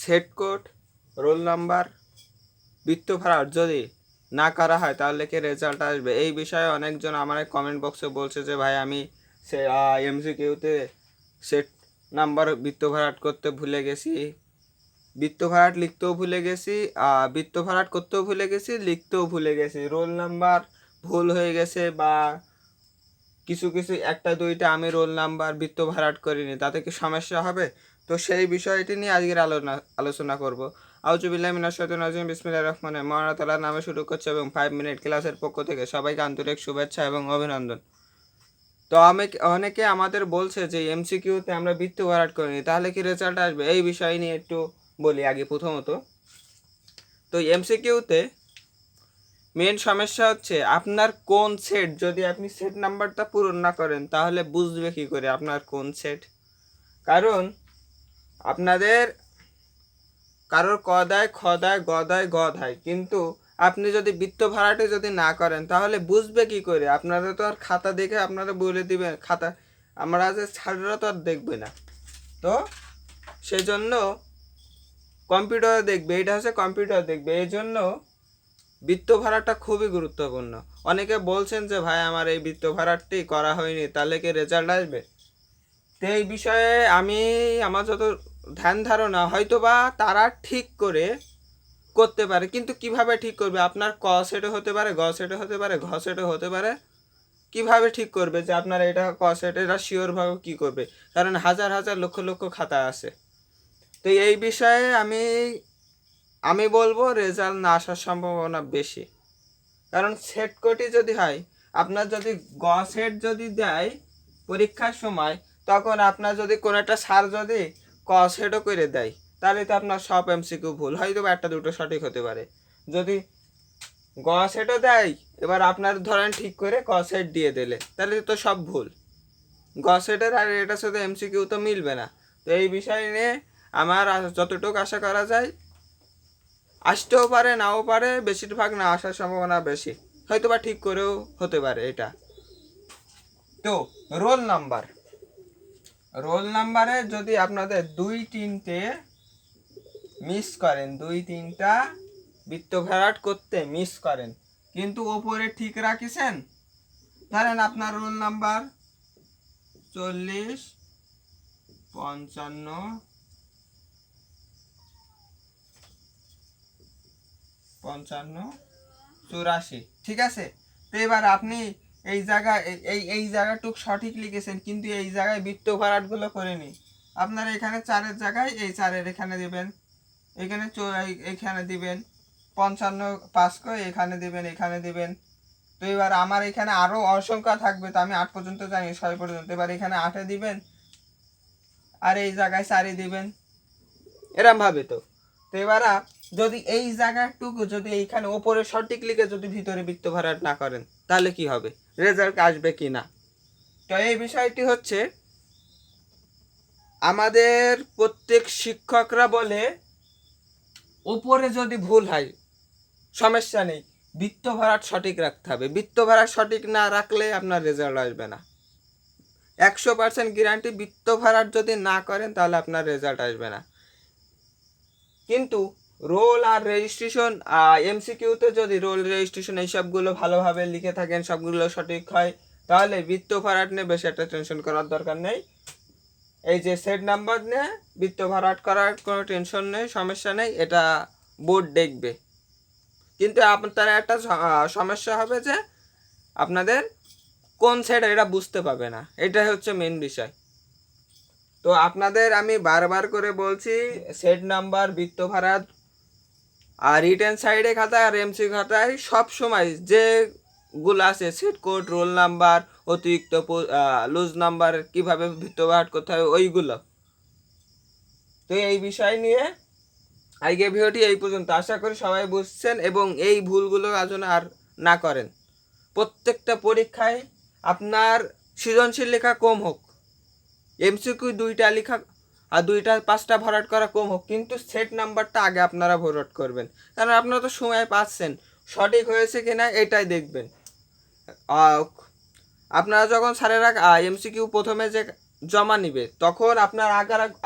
Set code, roll number, বৃত্ত ভরাট যদি না করা হয় তাহলে কি রেজাল্ট আসবে? এই বিষয়ে অনেকজন আমার কমেন্ট বক্সে বলছে যে ভাই আমি সে এমসিকিউতে সেট নাম্বার বৃত্ত ভরাট করতে ভুলে গেছি, বৃত্ত ভরাট লিখতেও ভুলে গেছি, বৃত্ত ভরাট করতেও ভুলে গেছি, লিখতেও ভুলে গেছি, রোল নাম্বার ভুল হয়ে গেছে, বা কিছু কিছু একটা দুইটা আমি রোল নাম্বার বৃত্ত ভরাট করিনি, তাতে কি সমস্যা হবে? তো সেই বিষয়টি নিয়ে আজকের আলোচনা করব। আউযুবিল্লাহি মিনাশ শাইতানির রাজিম, বিসমিল্লাহির রহমানির রহিম। মহান তাআলার নামে শুরু করছি এবং 5 মিনিট ক্লাসের পক্ষ থেকে সবাইকে আন্তরিক শুভেচ্ছা এবং অভিনন্দন। তো অনেকে আমাদের বলছে যে এমসিকিউতে আমরা বৃত্ত ভরাট করিনি, তাহলে কি রেজাল্ট আসবে? এই বিষয় নিয়ে একটু বলি আগে। প্রথমত, তো এমসিকিউতে মেন সমস্যা হচ্ছে আপনার কোন সেট, যদি আপনি সেট নাম্বারটা পূরণ না করেন তাহলে বুঝবে কি করে আপনার কোন সেট? কারণ আপনাদের কারোর ক দায়, খ দায়, গ দায়, গ দায়, কিন্তু আপনি যদি বৃত্ত ভাড়াটে যদি না করেন তাহলে বুঝবে কি করে? আপনারা তো আর খাতা দেখে আপনারা বলে দিবেন, খাতা আমরা যে ছাত্ররা তো আর দেখবে না, তো সেই জন্য কম্পিউটার দেখবে, এটা হচ্ছে কম্পিউটার দেখবে। এই জন্য বৃত্ত ভাড়াটা খুবই গুরুত্বপূর্ণ। অনেকে বলছেন যে ভাই আমার এই বৃত্ত ভাড়াটি করা হয়নি, তাহলে কি রেজাল্ট আসবে? তো এই বিষয়ে আমি আমার যত ধ্যান ধারণা, হয়তো বা তারা ঠিক করে করতে পারে, কিন্তু কিভাবে ঠিক করবে? আপনার ক সেটও হতে পারে, গ সেটও হতে পারে, ঘ সেটও হতে পারে। কিভাবে ঠিক করবে যে আপনার এটা ক সেট? এটা শিওরভাবে কী করবে? কারণ হাজার হাজার লক্ষ লক্ষ খাতা আছে। তো এই বিষয়ে আমি বলবো রেজাল্ট না আসার সম্ভাবনা বেশি। কারণ সেট কোটি যদি হয়, আপনার যদি গ সেট যদি দেয় পরীক্ষার সময়, তখন আপনার যদি কোনো একটা স্যার যদি ক সেটও করে দেয়, তাহলে তো আপনার সব এমসিকিউ ভুল, হয়তো একটা দুটো সঠিক হতে পারে। যদি গ সেটও দেয়, এবার আপনার ধরেন ঠিক করে ক সেট দিয়ে দিলে, তাহলে তো সব ভুল। গ সেটের আর এটার সাথে এমসিকিউ তো মিলবে না। তো এই বিষয় নিয়ে আমার যতটুকু আশা করা যায়, আসতেও পারে নাও পারে, বেশিরভাগ না আসার সম্ভাবনা বেশি, হয়তো বা ঠিক করেও হতে পারে এটা। তো রোল নাম্বারে যদি আপনাদের দুই তিনটে মিস করেন, দুই তিনটা বৃত্ত ভরাট করতে মিস করেন, কিন্তু ওপরে ঠিক রাখিছেন, ধরেন আপনার রোল নাম্বার 40, 55, 84, ঠিক আছে? তো এবার আপনি এই জায়গায় এই জায়গাটুক সঠিক লিখেছেন, কিন্তু এই জায়গায় বৃত্ত ভরাটগুলো করেনি। আপনার এখানে 4-এর জায়গায় এই 4-এর এখানে দিবেন, এখানে এখানে দিবেন, 55 5 করে এখানে দিবেন, এখানে দিবেন। তো এবার আমার এখানে আরও অসংখ্য থাকবে, তো আমি 8 পর্যন্ত জানি, 6 পর্যন্ত। এবার এখানে 8-এ দিবেন, আর এই জায়গায় 4-এ দিবেন, এরম ভাবে। তো তো এবার যদি এই জায়গাটুকু যদি এইখানে ওপরে সঠিক লিখে যদি ভিতরে বৃত্ত ভরাট না করেন, তাহলে কি হবে? রেজাল্ট আসবে কি না? তো এই বিষয়টি হচ্ছে, আমাদের প্রত্যেক শিক্ষকরা বলে ওপরে যদি ভুল হয় সমস্যা নেই, বৃত্ত ভরাট সঠিক রাখতে হবে। বৃত্ত ভরাট সঠিক না রাখলে আপনার রেজাল্ট আসবে না। 100% গ্যারান্টি, বৃত্ত ভরাট যদি না করেন তাহলে আপনার রেজাল্ট আসবে না। কিন্তু রোল আর রেজিস্ট্রেশন, এমসিকিউতে যদি রোল রেজিস্ট্রেশন এইসবগুলো ভালোভাবে লিখে থাকেন, সবগুলো সঠিক হয়, তাহলে বৃত্ত ভরাট নিয়ে বেশি একটা টেনশন করার দরকার নেই। এই যে সেট নাম্বার নিয়ে বৃত্ত ভরাট করার কোনো টেনশন নেই, সমস্যা নেই, এটা বোর্ড দেখবে। কিন্তু আপনার একটা সমস্যা হবে যে আপনাদের কোন সেট এটা বুঝতে পারবে না, এটাই হচ্ছে মেন বিষয়। তো আপনাদের আমি বারবার করে বলছি, সেট নাম্বার, বৃত্ত ভরাট আর রিটেন সাইডে খাতায় আর এমসি খাতায় সব সময় যেগুলো আছে সেট কোড, রোল নাম্বার, অতিরিক্ত লুজ নাম্বার, কীভাবে বৃত্ত ভরাট করতে হবে ওইগুলো। তো এই বিষয় নিয়ে আজকে ভিডিওটি এই পর্যন্ত। আশা করি সবাই বুঝছেন এবং এই ভুলগুলো যেন আর না করেন। প্রত্যেকটা পরীক্ষায় আপনার সৃজনশীল লেখা কম হোক, এমসিকিউ 2টা লেখা আর 2টা 5টা ভরাট করা কম হোক, কিন্তু সেট নাম্বারটা আগে আপনারা ভরাট করবেন। কারণ আপনারা তো সময় পাচ্ছেন, সঠিক হয়েছে কিনা এটাই দেখবেন। আপনারা যখন স্যারেরা এমসিকিউ প্রথমে যে জমা নিবে, তখন আপনার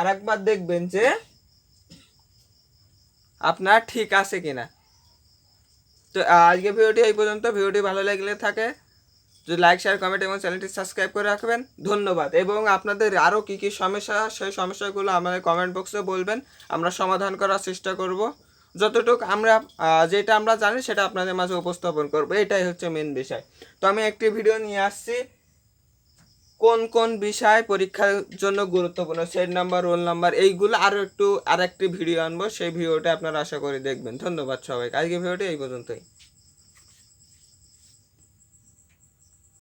আরেকবার দেখবেন যে আপনার ঠিক আছে কিনা। তো আজকে ভিডিওটি এই পর্যন্ত। ভিডিওটি ভালো লাগলে থাকে যদি লাইক শেয়ার কমেন্ট এবং চ্যানেলটি সাবস্ক্রাইব করে রাখবেন। ধন্যবাদ। এবং আপনাদের আরও কী কী সমস্যা, সেই সমস্যাগুলো আমাদের কমেন্ট বক্সে বলবেন, আমরা সমাধান করার চেষ্টা করব। যতটুকু আমরা যেটা আমরা জানি সেটা আপনাদের মাঝে উপস্থাপন করব, এটাই হচ্ছে মেন বিষয়। তো আমি একটি ভিডিও নিয়ে আসছি কোন কোন বিষয় পরীক্ষার জন্য গুরুত্বপূর্ণ, সেট নাম্বার, রোল নাম্বার, এইগুলো আর একটি ভিডিও আনবো। সেই ভিডিওটা আপনারা আশা করি দেখবেন। ধন্যবাদ সবাইকে। আজকে ভিডিওটি এই পর্যন্তই।